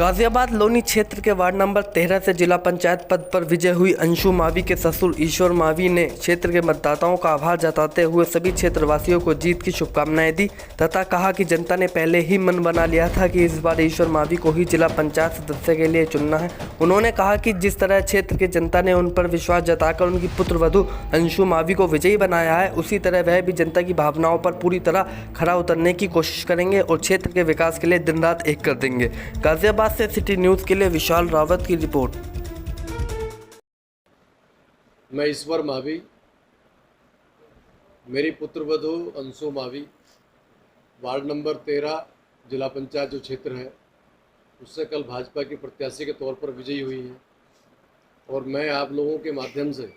गाजियाबाद लोनी क्षेत्र के ward number 13 से जिला पंचायत पद पर विजय हुई अंशु मावी के ससुर ईश्वर मावी ने क्षेत्र के मतदाताओं का आभार जताते हुए सभी क्षेत्रवासियों को जीत की शुभकामनाएं दी तथा कहा कि जनता ने पहले ही मन बना लिया था कि इस बार ईश्वर मावी को ही जिला पंचायत सदस्य के लिए चुनना है। उन्होंने कहा कि जिस तरह क्षेत्र की जनता ने उन पर विश्वास जताकर उनकी पुत्रवधू अंशु मावी को विजयी बनाया है, उसी तरह वह भी जनता की भावनाओं पर पूरी तरह खरा उतरने की कोशिश करेंगे और क्षेत्र के विकास के लिए दिन रात एक कर देंगे। गाजियाबाद से सिटी न्यूज़ के लिए विशाल रावत की रिपोर्ट। मैं ईश्वर मावी, मेरी पुत्रवधू अंशु मावी वार्ड नंबर 13 जिला पंचायत जो क्षेत्र है उससे कल भाजपा की प्रत्याशी के तौर पर विजयी हुई हैं और मैं आप लोगों के माध्यम से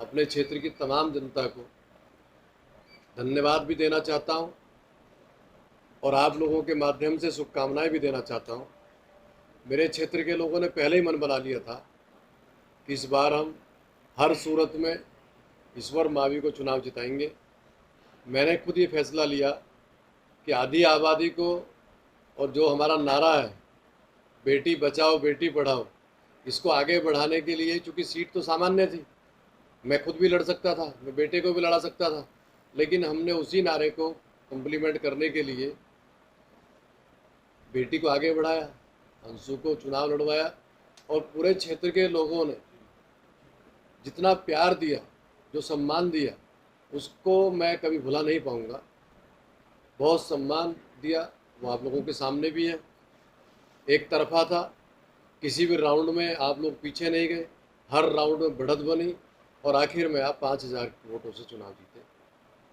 अपने क्षेत्र की तमाम जनता को धन्यवाद भी देना चाहता हूं और आप लोगों के माध्यम से शुभकामनाएं भी देना चाहता हूं। मेरे क्षेत्र के लोगों ने पहले ही मन बना लिया था कि इस बार हम हर सूरत में ईश्वर मावी को चुनाव जिताएंगे। मैंने खुद ये फैसला लिया कि आधी आबादी को और जो हमारा नारा है बेटी बचाओ बेटी पढ़ाओ, इसको आगे बढ़ाने के लिए, चूँकि सीट तो सामान्य थी, मैं खुद भी लड़ सकता था, मैं बेटे को भी लड़ा सकता था, लेकिन हमने उसी नारे को कम्प्लीमेंट करने के लिए बेटी को आगे बढ़ाया, अंशु को चुनाव लड़वाया और पूरे क्षेत्र के लोगों ने जितना प्यार दिया, जो सम्मान दिया, उसको मैं कभी भुला नहीं पाऊंगा। बहुत सम्मान दिया, वो आप लोगों के सामने भी है। एक तरफा था, किसी भी राउंड में आप लोग पीछे नहीं गए, हर राउंड में बढ़त बनी और आखिर में आप 5000 वोटों से चुनाव जीते।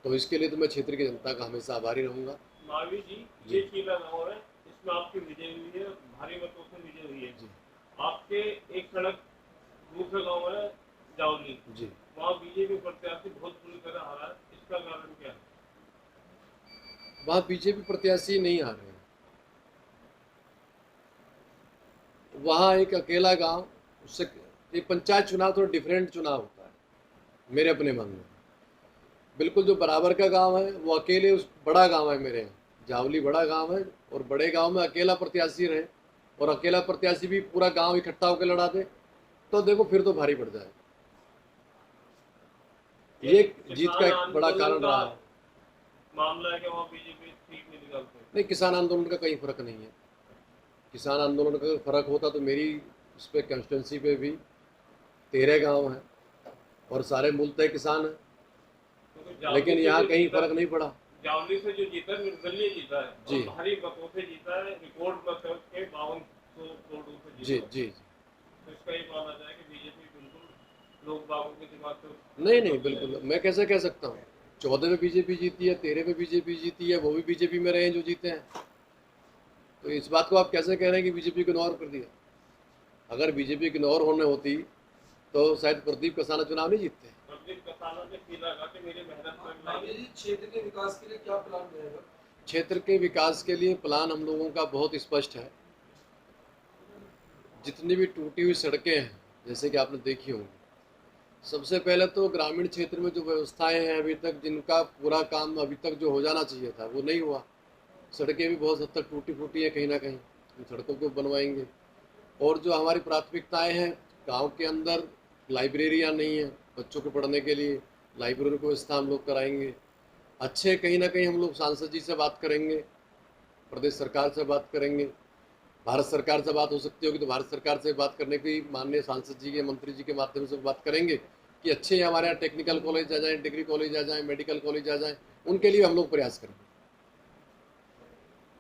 तो इसके लिए तो मैं क्षेत्र की जनता का हमेशा आभारी रहूँगा। मावी जी, ये चीला गाँव है, इसमें आपकी विजय हुई है, भारी मतों से विजय हुई है जी। आपके एक सड़क दूसरा गाँव है जावली जी, वहाँ बीजेपी प्रत्याशी बहुत बुरी तरह हारा है, इसका कारण क्या है? वहाँ बीजेपी प्रत्याशी नहीं आ रहे हैं, वहाँ एक अकेला गांव, उससे ये पंचायत चुनाव थोड़ा डिफरेंट चुनाव होता है मेरे अपने मन में। बिल्कुल जो बराबर का गांव है वो अकेले, उस बड़ा गांव है मेरे यहाँ, जावली बड़ा गांव है और बड़े गांव में अकेला प्रत्याशी रहे और अकेला प्रत्याशी भी पूरा गांव इकट्ठा होकर लड़ा दे तो देखो फिर तो भारी पड़ जाए। ये जीत का एक बड़ा कारण रहा है। मामला है कि वहाँ बीजेपी सीट नहीं निकालते। नहीं, किसान आंदोलन का कहीं फर्क नहीं है। किसान आंदोलन का फर्क होता तो मेरी उस पर कंस्टिट्यूंसी पे भी 13 गांव हैं और सारे मूलतः किसान हैं, लेकिन यहाँ कहीं फर्क नहीं पड़ा। जावली से जो जीता निर्दलीय जीता है जी, भारी मतों से जीता है, रिकॉर्ड मत है उसके 5200 वोटों से जी जीता। जी। तो इसका ये माना जाए कि बीजेपी बिल्कुल लोग बागों के दिमाग से नहीं, बिल्कुल मैं कैसे कह सकता हूँ। 14 में बीजेपी जीती है, 13 में बीजेपी जीती है, वो भी बीजेपी में रहे हैं जो जीते हैं। तो इस बात को आप कैसे कह रहे हैं कि बीजेपी को इग्नोर कर दिया? अगर बीजेपी इग्नोर होने होती तो शायद प्रदीप कसाना चुनाव नहीं जीतते। प्रदीप कसाना ने पीला का कि मेरी मेहनत क्षेत्र के विकास के लिए क्या प्लान रहेगा? क्षेत्र के विकास के लिए प्लान हम लोगों का बहुत स्पष्ट है। जितनी भी टूटी हुई सड़कें हैं, जैसे कि आपने देखी होंगी, सबसे पहले तो ग्रामीण क्षेत्र में जो व्यवस्थाएं हैं अभी तक, जिनका पूरा काम अभी तक जो हो जाना चाहिए था वो नहीं हुआ। सड़कें भी बहुत हद तक टूटी फूटी हैं कहीं ना कहीं, उन सड़कों को बनवाएंगे। और जो हमारी प्राथमिकताएं हैं, गांव के अंदर लाइब्रेरियां नहीं हैं बच्चों को पढ़ने के लिए, लाइब्रेरी को व्यवस्था हम लोग कराएंगे। अच्छे कहीं ना कहीं हम लोग सांसद जी से बात करेंगे, प्रदेश सरकार से बात करेंगे, भारत सरकार से बात हो सकती होगी तो भारत सरकार से बात करने की माननीय सांसद जी के, मंत्री जी के माध्यम से बात करेंगे कि अच्छे हमारे यहाँ टेक्निकल कॉलेज आ जाएँ, डिग्री कॉलेज आ जाएँ, मेडिकल कॉलेज आ जाएँ, उनके लिए हम लोग प्रयास करेंगे।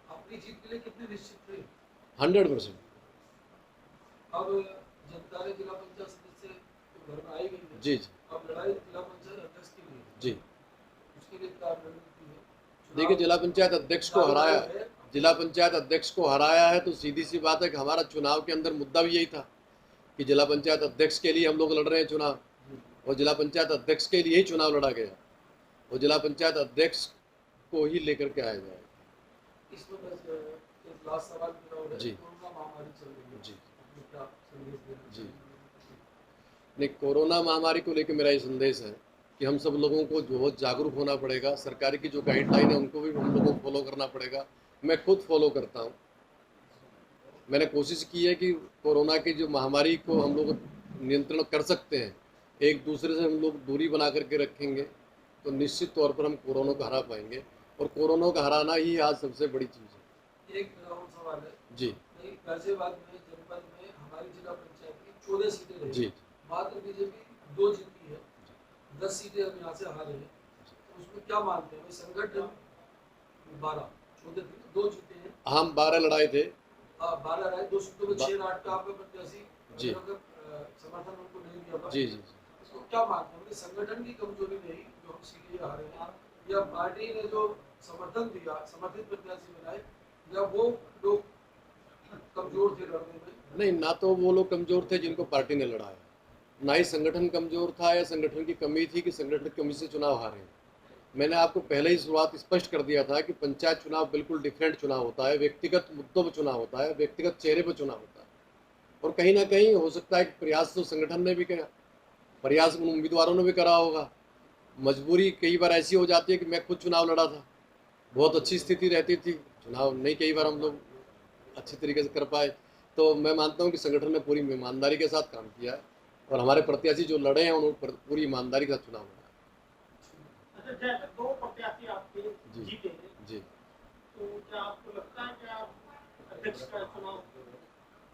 अपनी जीत के लिए कितने निश्चित थे? 100%। अब जनता ने जिला पंचायत सदस्य तो घर में आई गई है जी जी। अब लड़ाई जिला पंचायत अध्यक्ष की नहीं है जी, उसके लिए क्या रणनीति है? देखिए जिला पंचायत अध्यक्ष को हराया, जिला पंचायत अध्यक्ष को हराया है तो सीधी सी बात है कि हमारा चुनाव के अंदर मुद्दा भी यही था कि जिला पंचायत अध्यक्ष के लिए हम लोग लड़ रहे हैं चुनाव, और जिला पंचायत अध्यक्ष के लिए ही चुनाव लड़ा गया और जिला पंचायत अध्यक्ष को ही लेकर के आया जाए। इसमें एक लास्ट सवाल पूरा हो रहा है। जी। कोरोना महामारी चल रही है जी क्या संदेश देना जी। चाहिए? नहीं, कोरोना महामारी को लेकर मेरा ये संदेश है कि हम सब लोगों को बहुत जागरूक होना पड़ेगा। सरकार की जो गाइडलाइन है उनको भी हम लोगों को फॉलो करना पड़ेगा। मैं खुद फॉलो करता हूँ मैंने कोशिश की है कि कोरोना की जो महामारी को हम लोग नियंत्रण कर सकते हैं, एक दूसरे से हम लोग दूरी बना करके रखेंगे तो निश्चित तौर पर हम कोरोना को हरा पाएंगे, और कोरोना को हराना ही आज सबसे बड़ी चीज़ है। एक मेरा और सवाल है जी नहीं, गाजियाबाद में जनपद में हमारी जिला पंचायत की 14 सीटें रही, जी मात्र बीजेपी 2 जीती है, 10 सीटें हम यहाँ से हारे हैं, तो उसमें क्या मानते हैं भाई? संगठन 12 14 थी, 2 जीते हैं, हम 12 लड़ाए थे। 12 रहे, 2 सीटों में 6 8 का आपका प्रत्याशी जी। समर्थन उनको नहीं दिया था। जी जी इसको क्या मानते हैं? मतलब संगठन की कमजोरी रही जो हम सीधे हारे हैं, या पार्टी ने जो समर्थन दिया, समर्थित प्रत्याशी बनाए, या वो लोग कमजोर थे लड़ने में? नहीं, ना तो वो लोग कमज़ोर थे जिनको पार्टी ने लड़ाया, ना ही संगठन कमज़ोर था या संगठन की कमी थी कि संगठन की कमी से चुनाव हारे। मैंने आपको पहले ही शुरुआत स्पष्ट कर दिया था कि पंचायत चुनाव बिल्कुल डिफरेंट चुनाव होता है, व्यक्तिगत मुद्दों पर चुनाव होता है, व्यक्तिगत चेहरे पर चुनाव होता है, और कहीं ना कहीं हो सकता है कि प्रयास तो संगठन ने भी किया, प्रयास उन उम्मीदवारों ने भी करा होगा। मजबूरी कई बार ऐसी हो जाती है कि मैं खुद चुनाव लड़ा था, बहुत अच्छी स्थिति रहती थी, चुनाव नहीं कई बार हम लोग अच्छी तरीके से कर पाए। तो मैं मानता हूँ कि संगठन ने पूरी ईमानदारी के साथ काम किया है, और हमारे प्रत्याशी जो लड़े हैं उन्होंने पूरी ईमानदारी के साथ चुनाव लड़ा। अच्छा, जैसे 2 प्रत्याशी आपके जी। जीते हैं, जी तो क्या आपको लगता है कि आप अध्यक्ष का चुनाव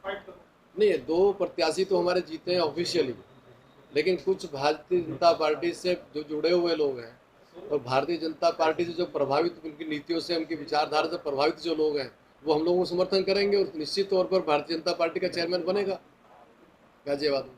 फाइट करोगे? नहीं, 2 प्रत्याशी तो हमारे जीते हैं ऑफिशियली, लेकिन कुछ भारतीय जनता पार्टी से जो जुड़े हुए लोग हैं और भारतीय जनता पार्टी से जो प्रभावित, उनकी नीतियों से, उनकी विचारधारा से प्रभावित जो लोग हैं, वो हम लोगों को समर्थन करेंगे और निश्चित तौर पर भारतीय जनता पार्टी का चेयरमैन बनेगा गाजियाबाद में।